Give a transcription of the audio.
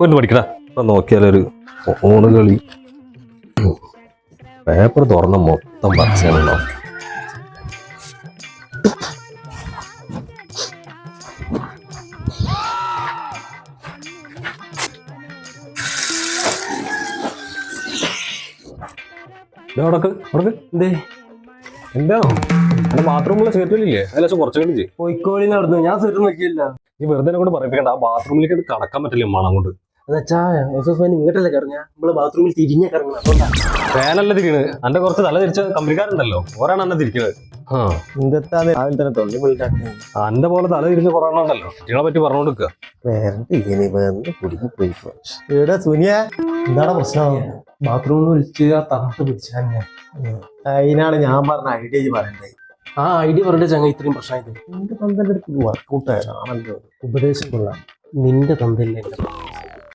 ഒന്ന് പഠിക്കടാ. ഇപ്പൊ നോക്കിയാലൊരു ഫോണ് കളി പേപ്പർ തുറന്ന മൊത്തം പച്ചയാണല്ലോ. എന്തേ എന്താണോ എന്റെ ബാത്റൂമിലെ സീറ്റില്ലേ അതിലേശം കുറച്ച് കളിച്ച് കോഴിക്കോളി നടന്നു. ഞാൻ സെറ്റ് നോക്കിയില്ല. ഈ വെറുതെ കൊണ്ട് പറയിപ്പിക്കണ്ട. ആ ബാത്റൂമിലേക്ക് കടക്കാൻ പറ്റില്ല മണം കൊണ്ട്. എന്നുവെച്ചാ ഇങ്ങോട്ടല്ലേ കറങ്ങ, നമ്മള് ബാത്റൂമിൽ തിരിഞ്ഞ കറങ്ങണം. അതുകൊണ്ടാണ് ഫാനല്ല തിരിയണത്. എന്റെ കുറച്ച് തല തിരിച്ച കമ്പനിക്കാരുണ്ടല്ലോ, ഓരാണ് എന്നെ തിരിക്കുന്നത്. ആ ഇന്നത്തെ രാവിലെ തന്നെ തൊള്ളി പോയിട്ടാണ്. എന്റെ പോലെ തല തിരിഞ്ഞ കുറേ ഉണ്ടല്ലോ. ഇതിനെ പറ്റി പറഞ്ഞോണ്ടിരിക്കുക. ഇവിടെ സുനിയ എന്താണ് പ്രശ്നം? ബാത്റൂമിൽ വിളിച്ച് ആ തണുത്ത് പിടിച്ചാൽ അതിനാണ് ഞാൻ പറഞ്ഞ ഐഡിയ പറയണ്ടേ. ആ ഐഡിയ പറഞ്ഞ ചങ്ങ ഇത്രയും പ്രശ്നമായത്. നിന്റെ തന്തന്റെ അടുത്ത് വർക്കൗട്ട് ആണല്ലോ. ഉപദേശം കൊള്ളാം. നിന്റെ തന്തല്ലേ